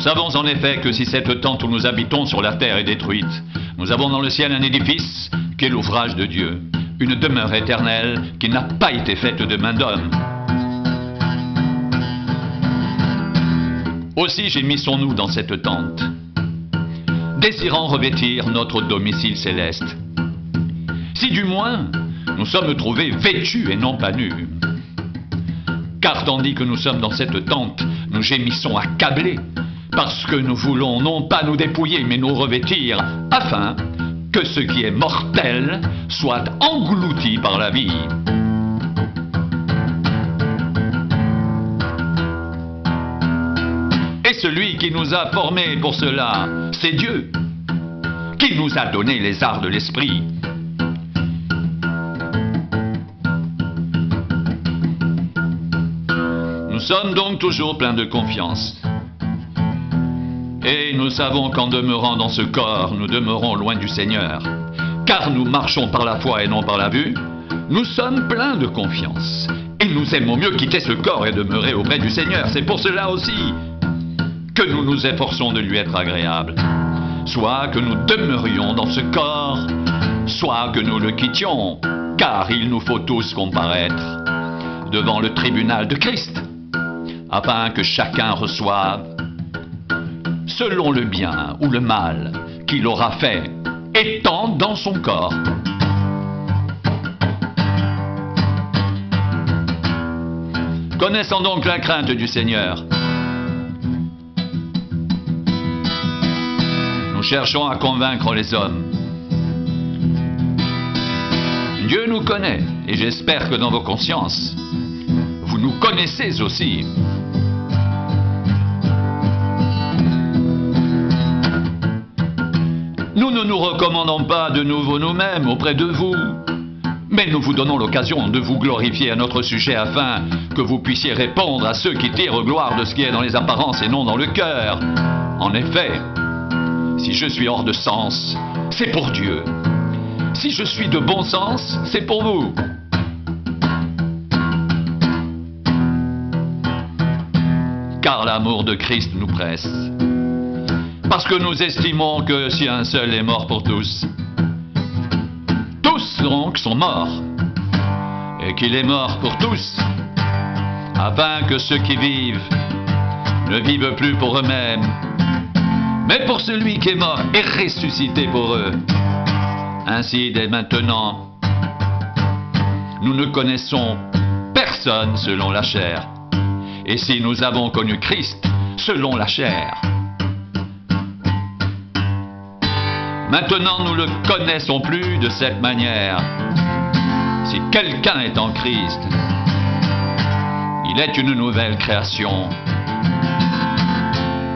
Nous savons en effet que si cette tente où nous habitons sur la terre est détruite, nous avons dans le ciel un édifice qui est l'ouvrage de Dieu, une demeure éternelle qui n'a pas été faite de main d'homme. Aussi gémissons-nous dans cette tente, désirant revêtir notre domicile céleste. Si du moins nous sommes trouvés vêtus et non pas nus. Car tandis que nous sommes dans cette tente, nous gémissons accablés, parce que nous voulons non pas nous dépouiller, mais nous revêtir, afin que ce qui est mortel soit englouti par la vie. Et celui qui nous a formés pour cela, c'est Dieu, qui nous a donné les arts de l'esprit. Nous sommes donc toujours pleins de confiance. Et nous savons qu'en demeurant dans ce corps, nous demeurons loin du Seigneur. Car nous marchons par la foi et non par la vue. Nous sommes pleins de confiance. Et nous aimons mieux quitter ce corps et demeurer auprès du Seigneur. C'est pour cela aussi que nous nous efforçons de lui être agréables. Soit que nous demeurions dans ce corps, soit que nous le quittions. Car il nous faut tous comparaître devant le tribunal de Christ, afin que chacun reçoive selon le bien ou le mal qu'il aura fait, étant dans son corps. Connaissons donc la crainte du Seigneur. Nous cherchons à convaincre les hommes. Dieu nous connaît, et j'espère que dans vos consciences, vous nous connaissez aussi. Nous ne nous recommandons pas de nouveau nous-mêmes auprès de vous, mais nous vous donnons l'occasion de vous glorifier à notre sujet afin que vous puissiez répondre à ceux qui tirent gloire de ce qui est dans les apparences et non dans le cœur. En effet, si je suis hors de sens, c'est pour Dieu. Si je suis de bon sens, c'est pour vous. Car l'amour de Christ nous presse. Parce que nous estimons que si un seul est mort pour tous, tous donc sont morts. Et qu'il est mort pour tous, afin que ceux qui vivent ne vivent plus pour eux-mêmes, mais pour celui qui est mort et ressuscité pour eux. Ainsi, dès maintenant, nous ne connaissons personne selon la chair. Et si nous avons connu Christ selon la chair, maintenant nous ne le connaissons plus de cette manière. Si quelqu'un est en Christ, il est une nouvelle création.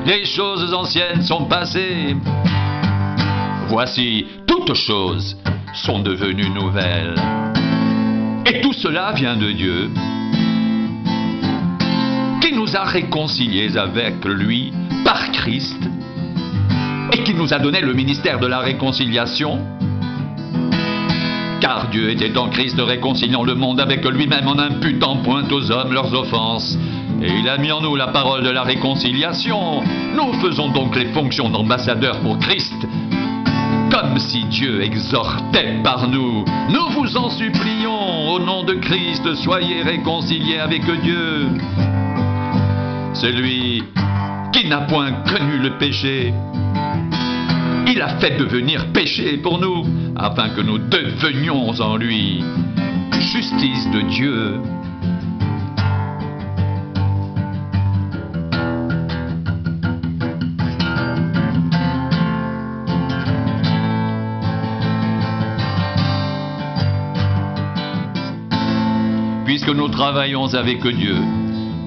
Les choses anciennes sont passées. Voici, toutes choses sont devenues nouvelles. Et tout cela vient de Dieu, qui nous a réconciliés avec lui par Christ, et qui nous a donné le ministère de la réconciliation. Car Dieu était en Christ réconciliant le monde avec lui-même en imputant point aux hommes leurs offenses. Et il a mis en nous la parole de la réconciliation. Nous faisons donc les fonctions d'ambassadeurs pour Christ, comme si Dieu exhortait par nous. Nous vous en supplions, au nom de Christ, soyez réconciliés avec Dieu. Celui qui n'a point connu le péché, il a fait devenir péché pour nous, afin que nous devenions en lui justice de Dieu. Puisque nous travaillons avec Dieu,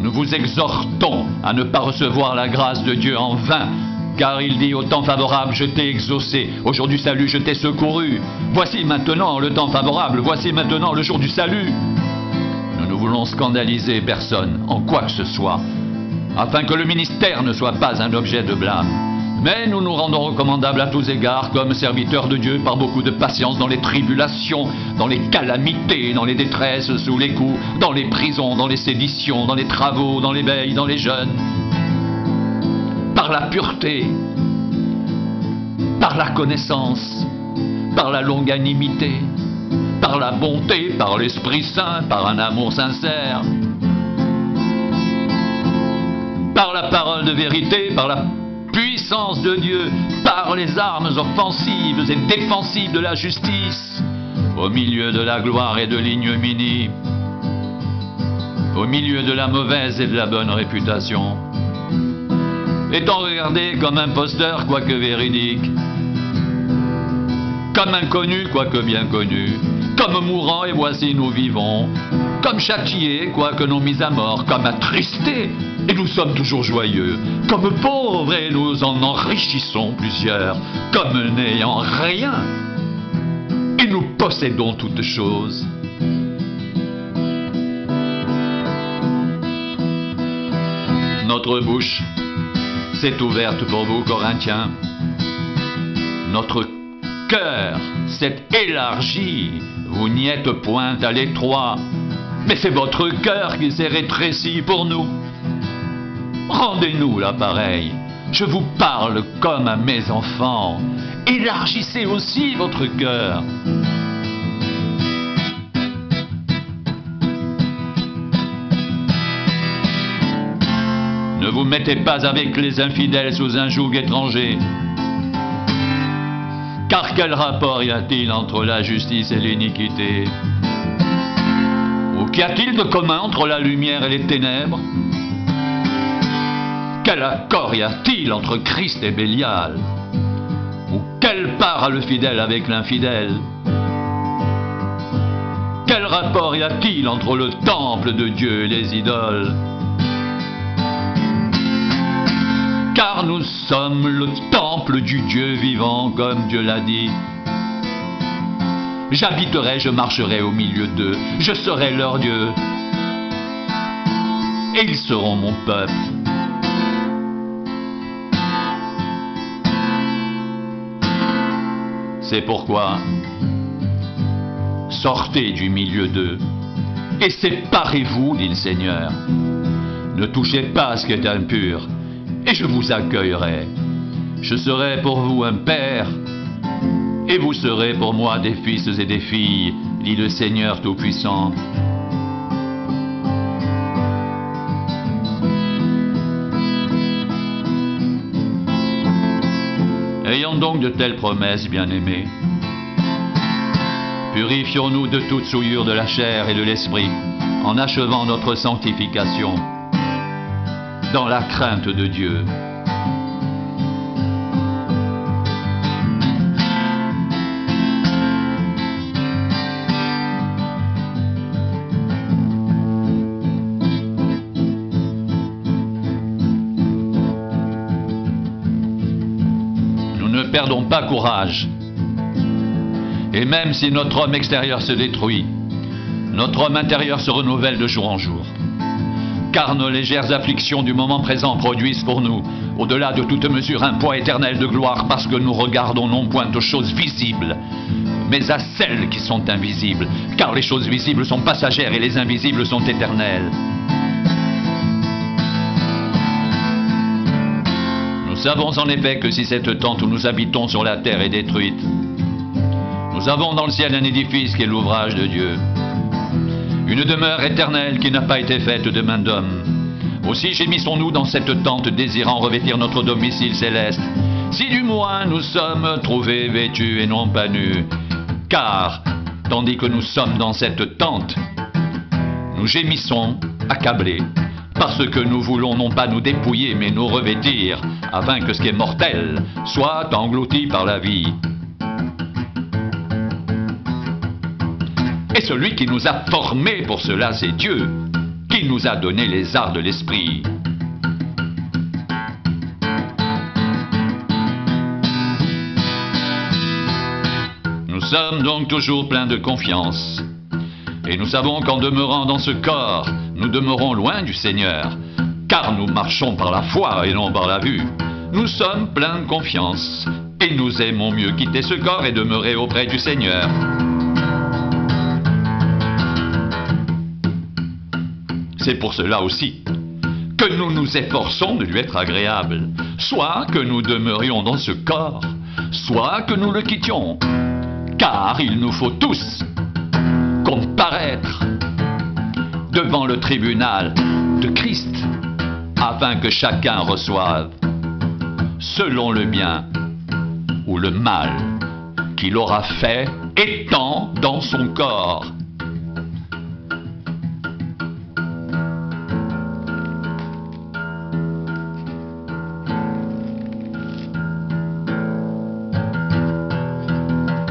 nous vous exhortons à ne pas recevoir la grâce de Dieu en vain, car il dit au temps favorable, je t'ai exaucé, au jour du salut, je t'ai secouru. Voici maintenant le temps favorable, voici maintenant le jour du salut. Nous ne voulons scandaliser personne en quoi que ce soit, afin que le ministère ne soit pas un objet de blâme. Mais nous nous rendons recommandables à tous égards comme serviteurs de Dieu par beaucoup de patience dans les tribulations, dans les calamités, dans les détresses, sous les coups, dans les prisons, dans les séditions, dans les travaux, dans les veilles, dans les jeûnes, par par la pureté, par la connaissance, par la longanimité, par la bonté, par l'Esprit Saint, par un amour sincère, par la parole de vérité, par la puissance de Dieu, par les armes offensives et défensives de la justice, au milieu de la gloire et de l'ignominie, au milieu de la mauvaise et de la bonne réputation, étant regardé comme imposteur quoique véridique, comme inconnu quoique bien connu, comme mourant et voici nous vivons, comme châtiés quoique non mis à mort, comme attristés et nous sommes toujours joyeux, comme pauvres et nous en enrichissons plusieurs, comme n'ayant rien et nous possédons toutes choses. Notre bouche s'est ouverte pour vous, Corinthiens. Notre cœur s'est élargi. Vous n'y êtes point à l'étroit, mais c'est votre cœur qui s'est rétréci pour nous. Rendez-nous l'appareil. Je vous parle comme à mes enfants. Élargissez aussi votre cœur. Ne vous mettez pas avec les infidèles sous un joug étranger. Car quel rapport y a-t-il entre la justice et l'iniquité? Ou qu'y a-t-il de commun entre la lumière et les ténèbres? Quel accord y a-t-il entre Christ et Bélial? Ou quelle part a le fidèle avec l'infidèle? Quel rapport y a-t-il entre le temple de Dieu et les idoles? Car nous sommes le temple du Dieu vivant, comme Dieu l'a dit. J'habiterai, je marcherai au milieu d'eux, je serai leur Dieu, et ils seront mon peuple. C'est pourquoi, sortez du milieu d'eux, et séparez-vous, dit le Seigneur. Ne touchez pas à ce qui est impur, et je vous accueillerai. Je serai pour vous un père, et vous serez pour moi des fils et des filles, dit le Seigneur Tout-Puissant. Ayons donc de telles promesses, bien-aimés. Purifions-nous de toute souillure de la chair et de l'esprit, en achevant notre sanctification dans la crainte de Dieu. Nous ne perdons pas courage. Et même si notre homme extérieur se détruit, notre homme intérieur se renouvelle de jour en jour. Car nos légères afflictions du moment présent produisent pour nous, au-delà de toute mesure, un poids éternel de gloire, parce que nous regardons non point aux choses visibles, mais à celles qui sont invisibles. Car les choses visibles sont passagères et les invisibles sont éternelles. Nous savons en effet que si cette tente où nous habitons sur la terre est détruite, nous avons dans le ciel un édifice qui est l'ouvrage de Dieu, une demeure éternelle qui n'a pas été faite de main d'homme. Aussi gémissons-nous dans cette tente, désirant revêtir notre domicile céleste, si du moins nous sommes trouvés vêtus et non pas nus. Car, tandis que nous sommes dans cette tente, nous gémissons, accablés, parce que nous voulons non pas nous dépouiller, mais nous revêtir, afin que ce qui est mortel soit englouti par la vie. Et celui qui nous a formés pour cela, c'est Dieu, qui nous a donné les arts de l'esprit. Nous sommes donc toujours pleins de confiance. Et nous savons qu'en demeurant dans ce corps, nous demeurons loin du Seigneur, car nous marchons par la foi et non par la vue. Nous sommes pleins de confiance, et nous aimons mieux quitter ce corps et demeurer auprès du Seigneur. C'est pour cela aussi que que nous nous efforçons de lui être agréable, soit que nous demeurions dans ce corps, soit que nous le quittions, car il nous faut tous comparaître devant le tribunal de Christ, afin que chacun reçoive selon le bien ou le mal qu'il aura fait étant dans son corps.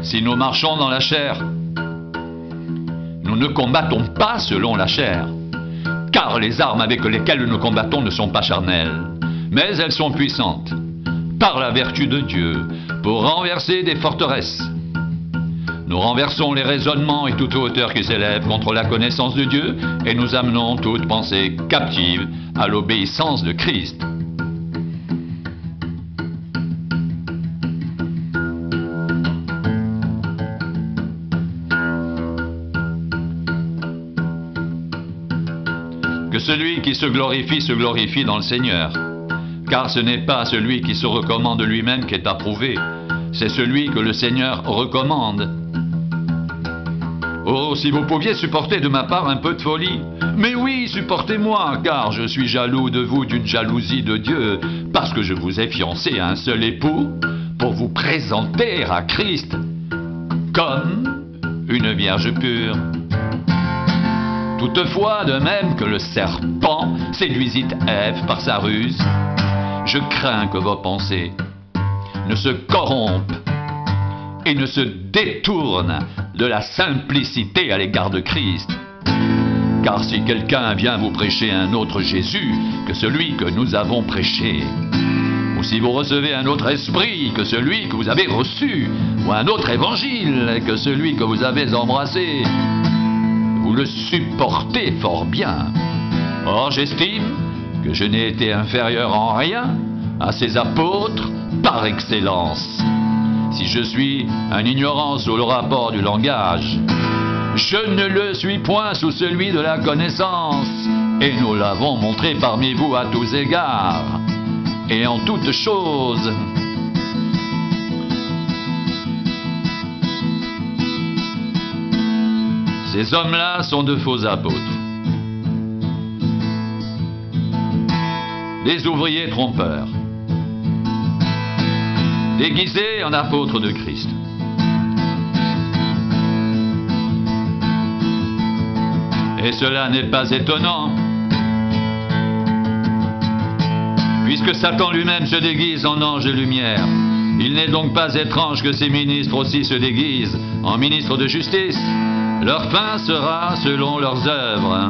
Si nous marchons dans la chair, nous ne combattons pas selon la chair, car les armes avec lesquelles nous combattons ne sont pas charnelles, mais elles sont puissantes, par la vertu de Dieu, pour renverser des forteresses. Nous renversons les raisonnements et toute hauteur qui s'élève contre la connaissance de Dieu, et nous amenons toute pensée captive à l'obéissance de Christ. Que celui qui se glorifie dans le Seigneur. Car ce n'est pas celui qui se recommande lui-même qui est approuvé, c'est celui que le Seigneur recommande. Oh, si vous pouviez supporter de ma part un peu de folie. Mais oui, supportez-moi, car je suis jaloux de vous d'une jalousie de Dieu, parce que je vous ai fiancé à un seul époux, pour vous présenter à Christ comme une vierge pure. Toutefois, de même que le serpent séduisit Ève par sa ruse, je crains que vos pensées ne se corrompent et ne se détournent de la simplicité à l'égard de Christ. Car si quelqu'un vient vous prêcher un autre Jésus que celui que nous avons prêché, ou si vous recevez un autre esprit que celui que vous avez reçu, ou un autre évangile que celui que vous avez embrassé, vous le supportez fort bien. Or, j'estime que je n'ai été inférieur en rien à ces apôtres par excellence. Si je suis un ignorant sous le rapport du langage, je ne le suis point sous celui de la connaissance, et nous l'avons montré parmi vous à tous égards, et en toutes choses. Ces hommes-là sont de faux apôtres, des ouvriers trompeurs, déguisés en apôtres de Christ. Et cela n'est pas étonnant, puisque Satan lui-même se déguise en ange de lumière. Il n'est donc pas étrange que ses ministres aussi se déguisent en ministres de justice. Leur fin sera selon leurs œuvres.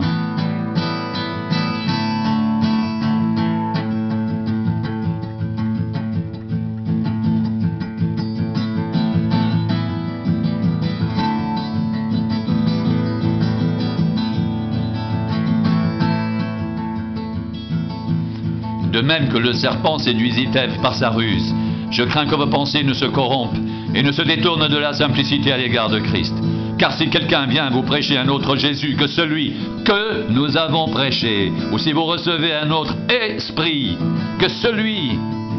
De même que le serpent séduisit Ève par sa ruse, je crains que vos pensées ne se corrompent et ne se détournent de la simplicité à l'égard de Christ. Car si quelqu'un vient vous prêcher un autre Jésus que celui que nous avons prêché, ou si vous recevez un autre esprit que celui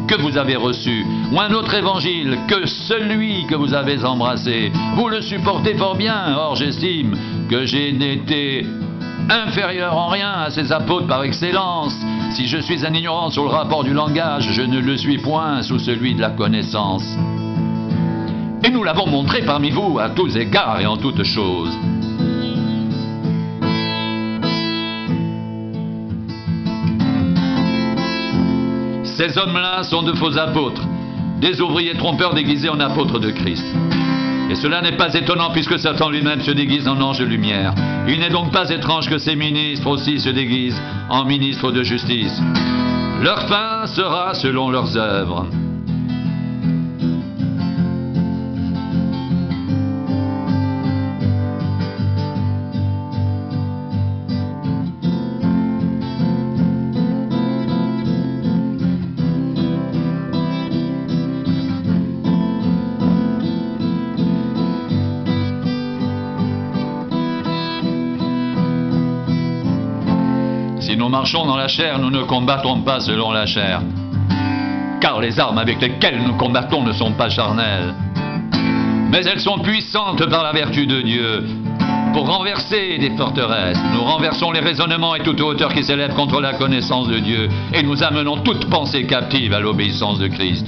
que vous avez reçu, ou un autre évangile que celui que vous avez embrassé, vous le supportez fort bien. Or, j'estime que j'ai été inférieur en rien à ces apôtres par excellence. Si je suis un ignorant sur le rapport du langage, je ne le suis point sous celui de la connaissance. Et nous l'avons montré parmi vous à tous égards et en toutes choses. Ces hommes-là sont de faux apôtres, des ouvriers trompeurs déguisés en apôtres de Christ. Et cela n'est pas étonnant puisque Satan lui-même se déguise en ange de lumière. Il n'est donc pas étrange que ses ministres aussi se déguisent en ministres de justice. Leur fin sera selon leurs œuvres. Si Si nous marchons dans la chair, nous ne combattons pas selon la chair. Car les armes avec lesquelles nous combattons ne sont pas charnelles, mais elles sont puissantes par la vertu de Dieu pour renverser des forteresses. Nous renversons les raisonnements et toute hauteur qui s'élève contre la connaissance de Dieu, et nous amenons toute pensée captive à l'obéissance de Christ.